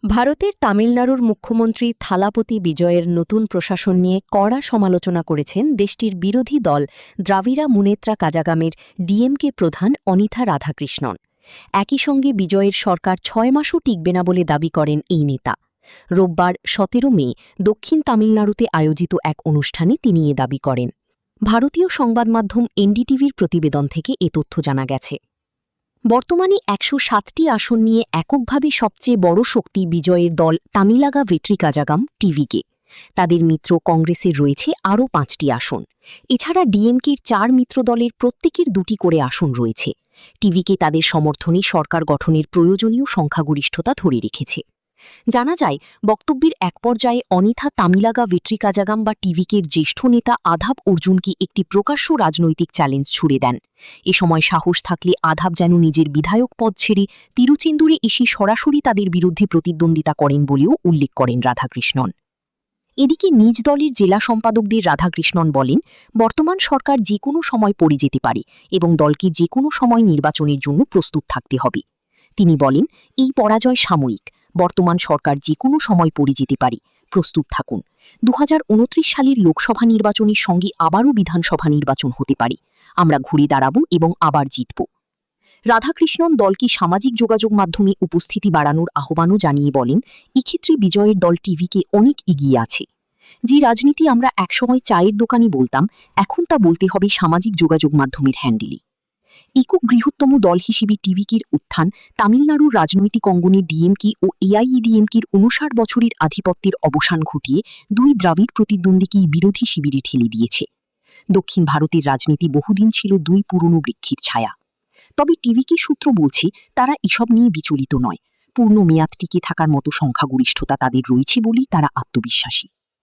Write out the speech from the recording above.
ভারতের তামিলনাড়ুর মুখ্যমন্ত্রী থালাপতি বিজয়ের নতুন প্রশাসন নিয়ে কড়া সমালোচনা করেছেন দেশটির বিরোধী দল দ্রাবিড়া মুনেত্রা কাজাগামের ডিএমকে প্রধান অনিথা রাধাকৃষ্ণন। একই সঙ্গে বিজয়ের সরকার ৬ মাসও টিকবে না বলে দাবি করেন এই নেতা। রোববার ১৭ মে দক্ষিণ তামিলনাড়ুতে আয়োজিত এক অনুষ্ঠানে তিনি এ দাবি করেন। ভারতীয় সংবাদমাধ্যম এনডিটিভির প্রতিবেদন থেকে এ তথ্য জানা গেছে। বর্তমানে ১০৭টি আসন নিয়ে এককভাবে সবচেয়ে বড় শক্তি বিজয়ের দল তামিলাগা ভেট্রি কাজাগাম টিভিকে। তাদের মিত্র কংগ্রেসের রয়েছে আরও ৫টি আসন। এছাড়া ডিএমকের ৪ মিত্র দলের প্রত্যেকের ২টি করে আসন রয়েছে। টিভিকে তাদের সমর্থনে সরকার গঠনের প্রয়োজনীয় সংখ্যাগরিষ্ঠতা ধরে রেখেছে। জানা যায়, বক্তব্যের এক পর্যায়ে অনিথা তামিলাগা ভেট্রি কাজাগাম বা টিভিকের জ্যেষ্ঠ নেতা আধাব অর্জুনকে একটি প্রকাশ্য রাজনৈতিক চ্যালেঞ্জ ছুড়ে দেন। এ সময় সাহস থাকলে আধাব যেন নিজের বিধায়ক পদ ছেড়ে তিরুচেন্দুরে এসে সরাসরি তাদের বিরুদ্ধে প্রতিদ্বন্দ্বিতা করেন বলেও উল্লেখ করেন রাধাকৃষ্ণন। এদিকে নিজ দলের জেলা সম্পাদকদের রাধাকৃষ্ণন বলেন, বর্তমান সরকার যে কোনো সময় পড়ে যেতে পারে এবং দলকে যে কোনো সময় নির্বাচনের জন্য প্রস্তুত থাকতে হবে। তিনি বলেন, এই পরাজয় সাময়িক, বর্তমান সরকার যে কোনো সময় পড়ে যেতে পারে, প্রস্তুত থাকুন। ২০২৯ সালের লোকসভা নির্বাচনের সঙ্গে আবারও বিধানসভা নির্বাচন হতে পারে। আমরা ঘুরে দাঁড়াব এবং আবার জিতব। রাধাকৃষ্ণন দলকে সামাজিক যোগাযোগ মাধ্যমে উপস্থিতি বাড়ানোর আহ্বানও জানিয়ে বলেন, এক্ষেত্রে বিজয়ের দল টিভিকে অনেক এগিয়ে আছে। যে রাজনীতি আমরা একসময় চায়ের দোকানে বলতাম, এখন তা বলতে হবে সামাজিক যোগাযোগ মাধ্যমের হ্যান্ডেলে। একক বৃহত্তম দল হিসেবে টিভিকের উত্থান তামিলনাড়ুর রাজনৈতিক অঙ্গনে ডিএমকে ও এআইএডিএমকের ৫৯ বছরের আধিপত্যের অবসান ঘটিয়ে দুই দ্রাবিড় প্রতিদ্বন্দ্বীকেই বিরোধী শিবিরে ঠেলে দিয়েছে। দক্ষিণ ভারতের রাজনীতি বহুদিন ছিল দুই পুরনো বৃক্ষের ছায়া। তবে টিভিকে সূত্র বলছে, তারা এসব নিয়ে বিচলিত নয়। পূর্ণ মেয়াদ টিকে থাকার মতো সংখ্যাগরিষ্ঠতা তাদের রয়েছে বলেই তারা আত্মবিশ্বাসী।